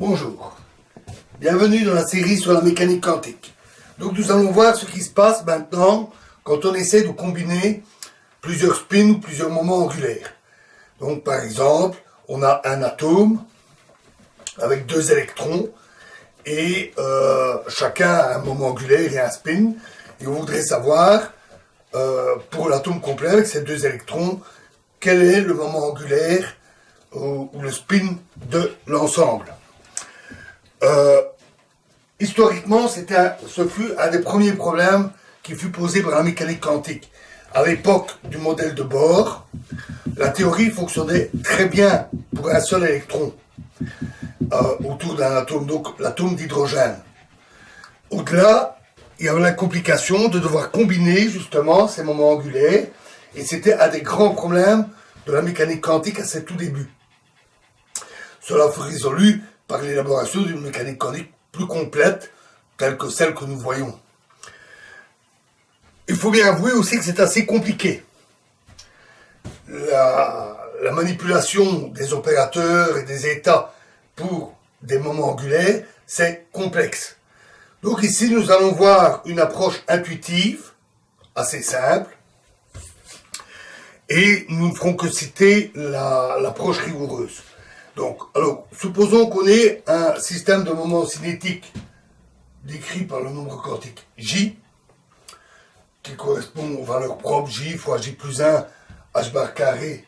Bonjour, bienvenue dans la série sur la mécanique quantique. Donc nous allons voir ce qui se passe maintenant quand on essaie de combiner plusieurs spins ou plusieurs moments angulaires. Donc par exemple, on a un atome avec deux électrons et chacun a un moment angulaire et un spin. Et on voudrait savoir, pour l'atome complet avec ces deux électrons, quel est le moment angulaire ou le spin de l'ensemble. Historiquement, ce fut un des premiers problèmes qui fut posé par la mécanique quantique. À l'époque du modèle de Bohr, la théorie fonctionnait très bien pour un seul électron autour d'un atome, donc l'atome d'hydrogène. Au-delà, il y avait la complication de devoir combiner justement ces moments angulaires, et c'était un des grands problèmes de la mécanique quantique à ses tout débuts. Cela fut résolu par l'élaboration d'une mécanique quantique plus complète, telle que celle que nous voyons. Il faut bien avouer aussi que c'est assez compliqué. La manipulation des opérateurs et des états pour des moments angulaires, c'est complexe. Donc ici, nous allons voir une approche intuitive, assez simple, et nous ne ferons que citer l'approche rigoureuse. Donc, alors, supposons qu'on ait un système de moments cinétiques décrit par le nombre quantique J, qui correspond aux valeurs propres J fois J plus 1, H bar carré,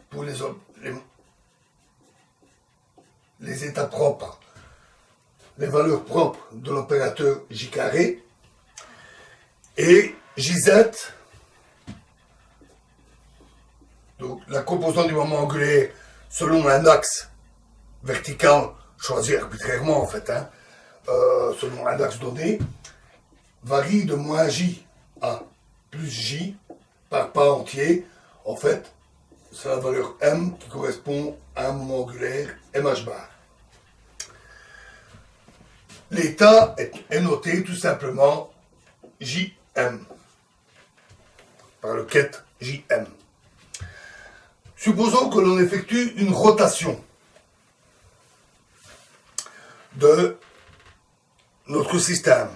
pour les états propres, les valeurs propres de l'opérateur J carré, et Jz, donc la composante du moment angulaire selon un axe vertical choisi arbitrairement en fait, selon un axe donné, varie de moins J à plus J par pas entier. En fait, c'est la valeur M qui correspond à un moment angulaire MH bar. L'état est noté tout simplement JM par le ket JM. Supposons que l'on effectue une rotation de notre système.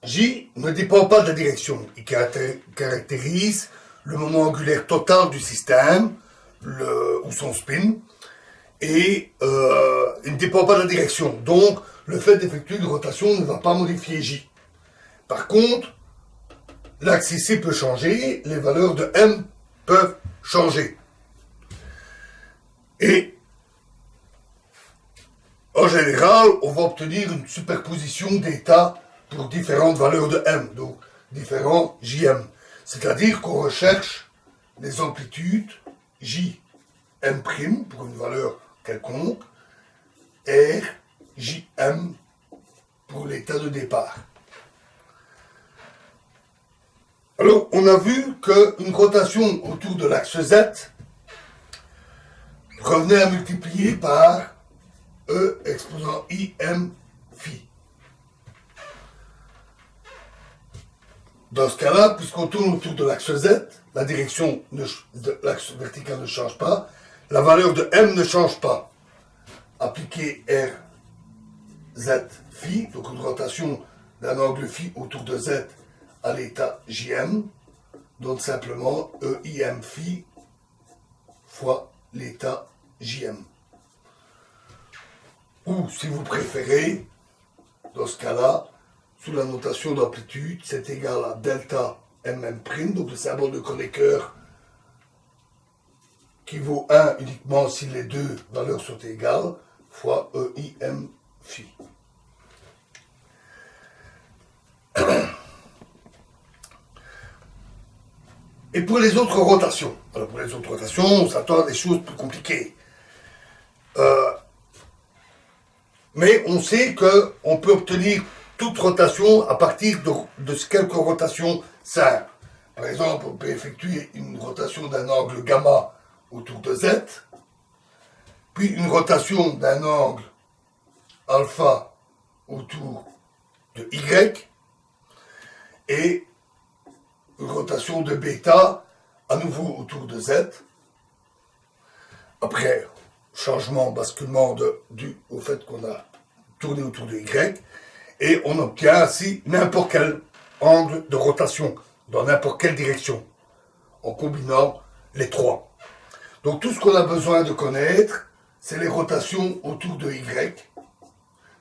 J ne dépend pas de la direction. Il caractérise le moment angulaire total du système, ou son spin, et il ne dépend pas de la direction. Donc, le fait d'effectuer une rotation ne va pas modifier J. Par contre, l'axe ici peut changer, les valeurs de M peuvent changer. Et en général, on va obtenir une superposition d'états pour différentes valeurs de M, donc différents JM. C'est-à-dire qu'on recherche les amplitudes JM' pour une valeur quelconque, R, JM pour l'état de départ. Alors, on a vu qu'une rotation autour de l'axe Z revenait à multiplier par E exposant IM phi. Dans ce cas-là, puisqu'on tourne autour de l'axe Z, la direction de l'axe vertical ne change pas, la valeur de M ne change pas. Appliquer R Z phi, donc une rotation d'un angle phi autour de Z à l'état JM, donne simplement EIM phi fois l'état JM. Ou, si vous préférez, dans ce cas-là, sous la notation d'amplitude, c'est égal à delta MM', donc le symbole de Kronecker qui vaut 1 uniquement si les deux valeurs sont égales, fois EIM phi. Et pour les autres rotations, alors pour les autres rotations, on s'attend à des choses plus compliquées. Mais on sait qu'on peut obtenir toute rotation à partir de quelques rotations simples. Par exemple, on peut effectuer une rotation d'un angle gamma autour de Z, puis une rotation d'un angle alpha autour de Y, et une rotation de bêta à nouveau autour de Z. Après, changement, basculement dû au fait qu'on a tourné autour de Y. Et on obtient ainsi n'importe quel angle de rotation, dans n'importe quelle direction, en combinant les trois. Donc tout ce qu'on a besoin de connaître, c'est les rotations autour de Y,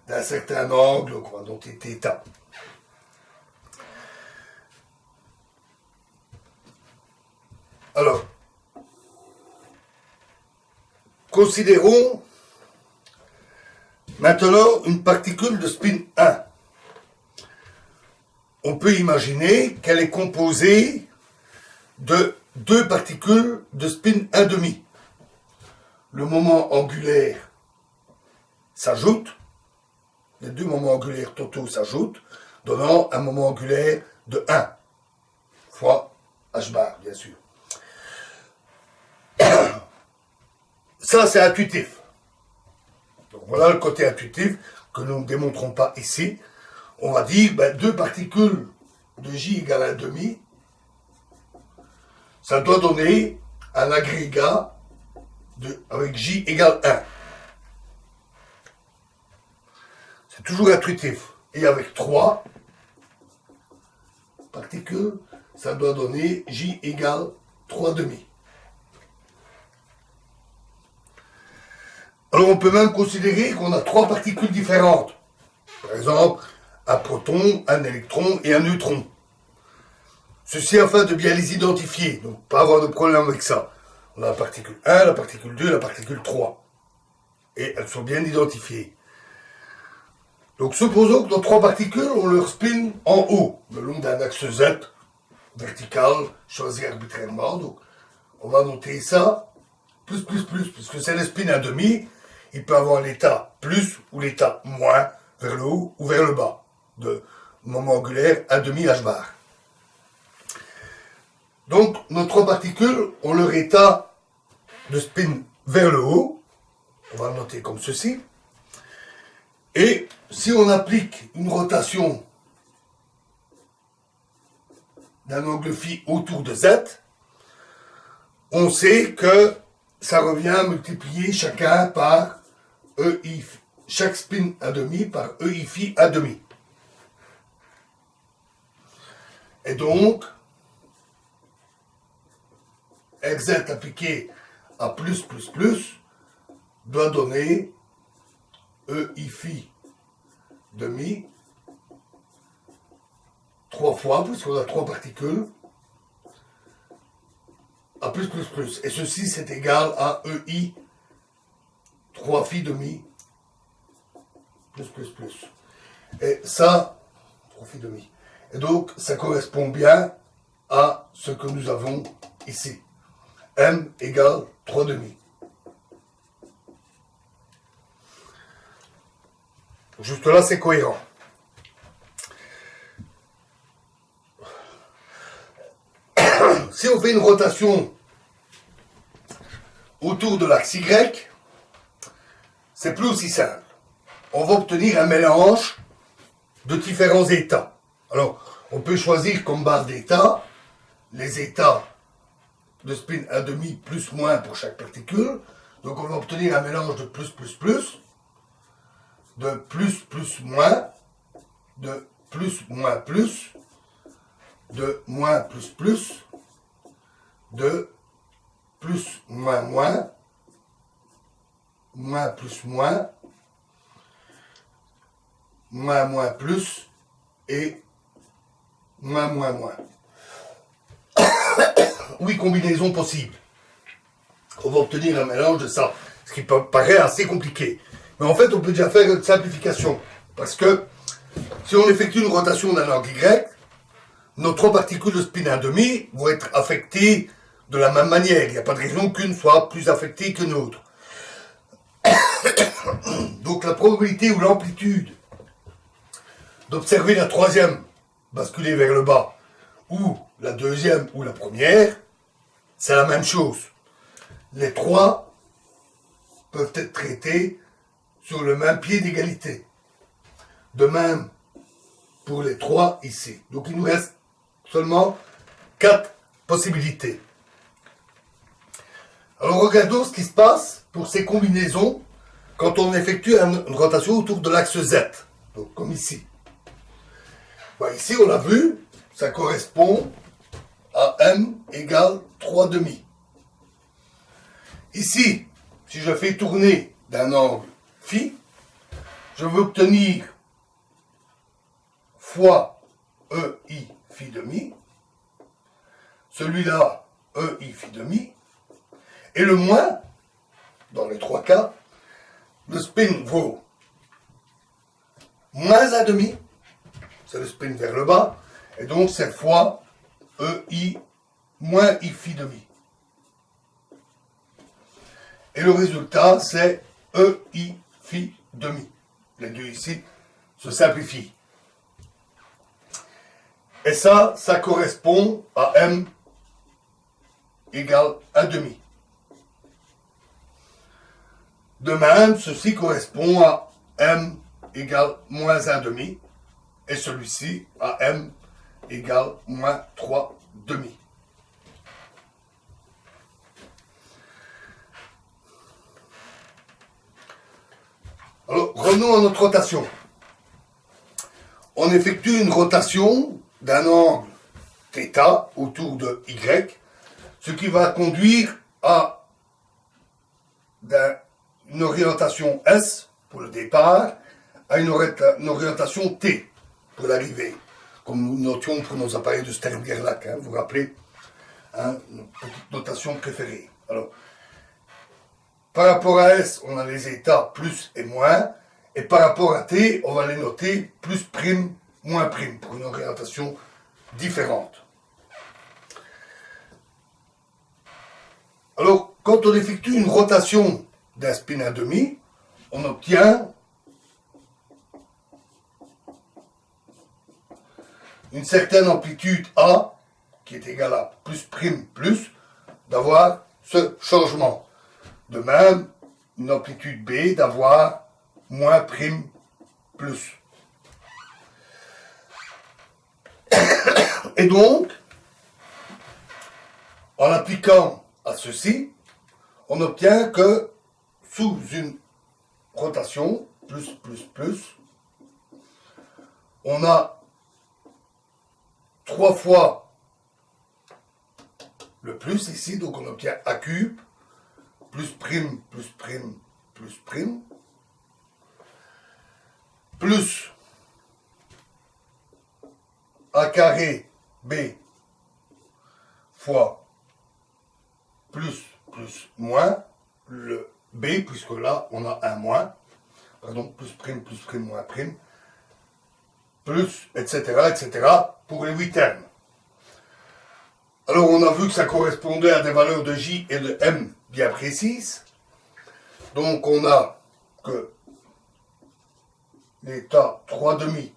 d'un certain angle, quoi, dont est θ. Alors, considérons maintenant une particule de spin 1. On peut imaginer qu'elle est composée de deux particules de spin 1,5. Le moment angulaire s'ajoute, les deux moments angulaires totaux s'ajoutent, donnant un moment angulaire de 1 fois h bar, bien sûr. Ça, c'est intuitif. Donc voilà le côté intuitif que nous ne démontrons pas ici. On va dire, deux particules de J égale 1,5, ça doit donner un agrégat avec J égale 1. C'est toujours intuitif. Et avec 3 particules, ça doit donner J égale 3,5. Alors on peut même considérer qu'on a 3 particules différentes. Par exemple, un proton, un électron et un neutron. Ceci afin de bien les identifier, donc pas avoir de problème avec ça. On a la particule 1, la particule 2, la particule 3. Et elles sont bien identifiées. Donc supposons que nos 3 particules ont leur spin en haut, le long d'un axe Z vertical, choisi arbitrairement. Donc on va noter ça, puisque c'est le spin 1,5, il peut avoir l'état plus ou l'état moins vers le haut ou vers le bas de moment angulaire 1,5 h bar. Donc nos 3 particules ont leur état de spin vers le haut, on va le noter comme ceci, et si on applique une rotation d'un angle phi autour de Z, on sait que ça revient à multiplier chacun par EI, chaque spin 1,5 par EI phi 1,5. Et donc, RZ appliqué à doit donner EI phi demi 3 fois, puisqu'on a 3 particules, à plus. Et ceci, c'est égal à EI 3 phi demi plus. Et ça, 3 phi demi. Et donc, ça correspond bien à ce que nous avons ici. M égale 3 demi. Juste là, c'est cohérent. Si on fait une rotation autour de l'axe Y, c'est plus aussi simple. On va obtenir un mélange de différents états. Alors, on peut choisir comme base d'état les états de spin 1,5 plus moins pour chaque particule. Donc, on va obtenir un mélange de plus, de plus moins, de plus moins plus, de moins plus, de plus moins moins, moins plus moins, moins plus et moins. 8 combinaisons possibles. On va obtenir un mélange de ça, ce qui paraît assez compliqué. Mais en fait, on peut déjà faire une simplification. Parce que si on effectue une rotation d'un angle Y, nos 3 particules de spin 1,5 vont être affectées de la même manière. Il n'y a pas de raison qu'une soit plus affectée qu'une autre. Donc la probabilité ou l'amplitude d'observer la 3e basculer vers le bas, ou la 2e ou la première, c'est la même chose. Les 3 peuvent être traités sur le même pied d'égalité. De même pour les 3 ici. Donc il nous reste seulement 4 possibilités. Alors regardons ce qui se passe pour ces combinaisons quand on effectue une rotation autour de l'axe Z. Donc comme ici. Bon, ici on l'a vu, ça correspond à M égale 3 demi. Ici, si je fais tourner d'un angle phi, je veux obtenir fois EI phi demi, celui-là EI phi demi, et le moins, dans les trois cas, le spin vaut moins 1 demi, c'est le spin vers le bas, et donc c'est fois EI moins I phi demi. Et le résultat, c'est EI phi demi. Les deux ici se simplifient. Et ça correspond à M égale 1 demi. De même, ceci correspond à M égale moins 1 demi. Et celui-ci à M égale moins 3 demi. Alors, revenons à notre rotation. On effectue une rotation d'un angle θ autour de Y, ce qui va conduire à une orientation S pour le départ, à une orientation T pour l'arrivée, comme nous notions pour nos appareils de Stern-Gerlach, vous vous rappelez, une petite notation préférée. Alors, par rapport à S, on a les états plus et moins, et par rapport à T, on va les noter plus prime, moins prime, pour une orientation différente. Alors, quand on effectue une rotation d'un spin à demi, on obtient une certaine amplitude A, qui est égale à plus prime plus, d'avoir ce changement. De même, une amplitude B d'avoir moins prime plus. Et donc, en appliquant à ceci, on obtient que sous une rotation, plus, on a 3 fois le plus ici, donc on obtient A cube, plus prime, plus A carré B fois plus, moins, le B, puisque là, on a un moins, pardon, plus prime, moins prime, plus, etc., pour les 8 termes. Alors, on a vu que ça correspondait à des valeurs de J et de M bien précises. Donc, on a que l'état 3 demi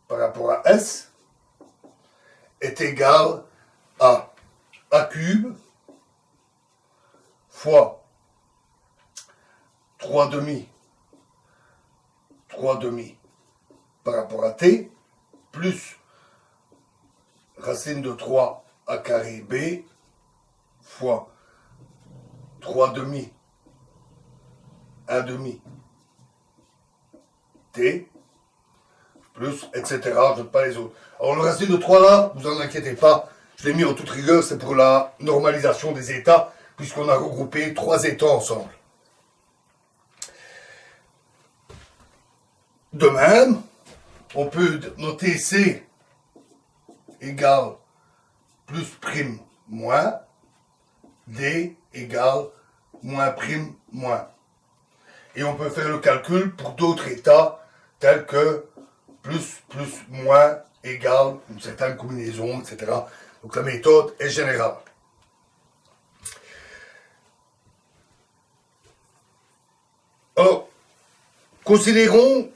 par rapport à S est égal à A cube fois 3 demi par rapport à T plus racine de 3 A carré B fois 3 demi 1 demi T plus, etc. Je ne pas les autres. Alors le racine de 3 là, vous en inquiétez pas, je l'ai mis en toute rigueur, c'est pour la normalisation des états, puisqu'on a regroupé 3 états ensemble. De même, on peut noter C égale plus prime moins, D égale moins prime moins. Et on peut faire le calcul pour d'autres états tels que plus, moins égale une certaine combinaison, etc. Donc la méthode est générale. Alors, considérons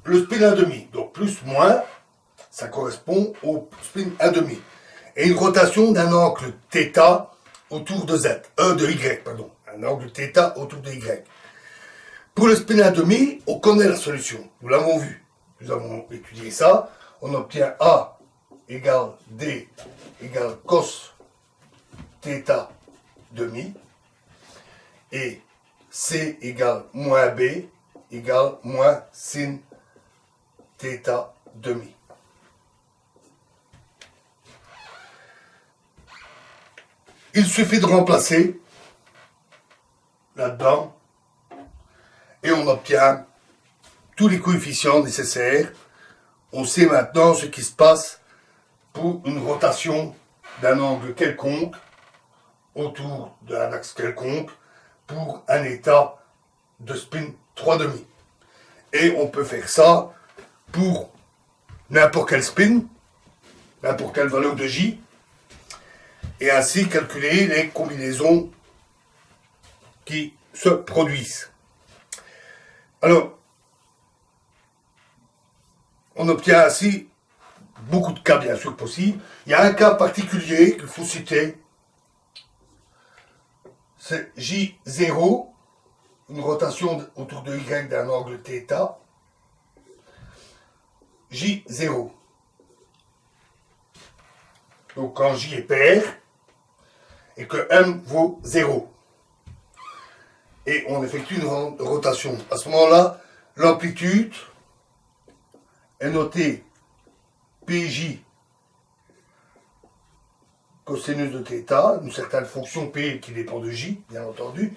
le spin à demi. Donc plus, moins, ça correspond au spin à demi. Et une rotation d'un angle θ autour de Z, de Y, pardon. Un angle θ autour de Y. Pour le spin à demi, on connaît la solution. Nous l'avons vu. Nous avons étudié ça. On obtient A égale D égale cos θ demi. Et C égale moins B égale moins sin θ demi. Il suffit de remplacer là-dedans et on obtient tous les coefficients nécessaires. On sait maintenant ce qui se passe pour une rotation d'un angle quelconque autour d'un axe quelconque pour un état de spin 3,5. Et on peut faire ça pour n'importe quel spin, n'importe quelle valeur de J, et ainsi calculer les combinaisons qui se produisent. Alors, on obtient ainsi beaucoup de cas bien sûr possibles. Il y a un cas particulier qu'il faut citer, c'est J0, une rotation autour de Y d'un angle θ, J0. Donc quand J est pair, et que M vaut 0. Et on effectue une rotation. À ce moment-là, l'amplitude est notée PJ cosinus de θ, une certaine fonction P qui dépend de J, bien entendu,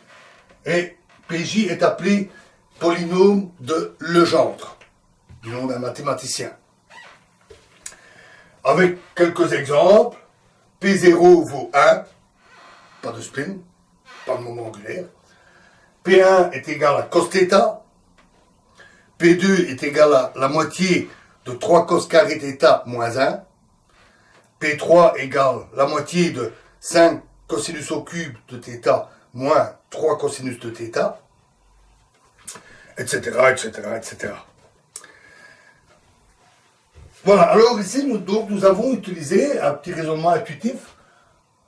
et PJ est appelé polynôme de Legendre, du nom d'un mathématicien. Avec quelques exemples, P0 vaut 1, pas de spin, pas de moment angulaire. P1 est égal à cos θ, P2 est égal à la moitié de 3 cos carré θ moins 1, P3 égale la moitié de 5 cosinus au cube de θ moins 3 cosinus de θ, etc., etc., etc. Voilà, alors ici, nous avons utilisé un petit raisonnement intuitif,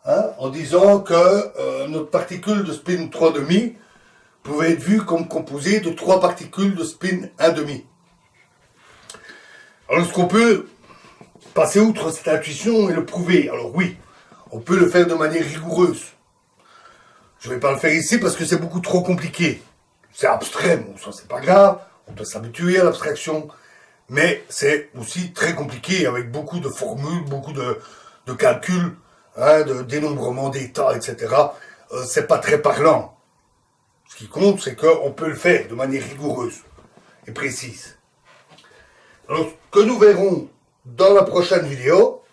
en disant que notre particule de spin 3,5 pouvait être vue comme composée de 3 particules de spin 1,5. Alors, est-ce qu'on peut passer outre cette intuition et le prouver? Alors oui, on peut le faire de manière rigoureuse. Je ne vais pas le faire ici parce que c'est beaucoup trop compliqué. C'est abstrait, bon, ça c'est pas grave, on peut s'habituer à l'abstraction, mais c'est aussi très compliqué avec beaucoup de formules, beaucoup de calculs, de dénombrement d'états, etc. C'est pas très parlant. Ce qui compte, c'est qu'on peut le faire de manière rigoureuse et précise. Alors, ce que nous verrons dans la prochaine vidéo,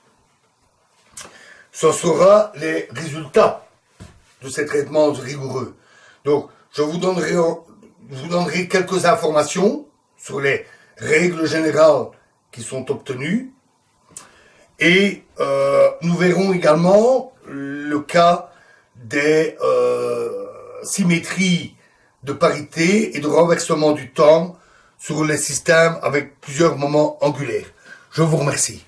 ce sera les résultats de ces traitements rigoureux. Donc, je vous donnerai quelques informations sur les règles générales qui sont obtenues et nous verrons également le cas des symétries de parité et de renversement du temps sur les systèmes avec plusieurs moments angulaires. Je vous remercie.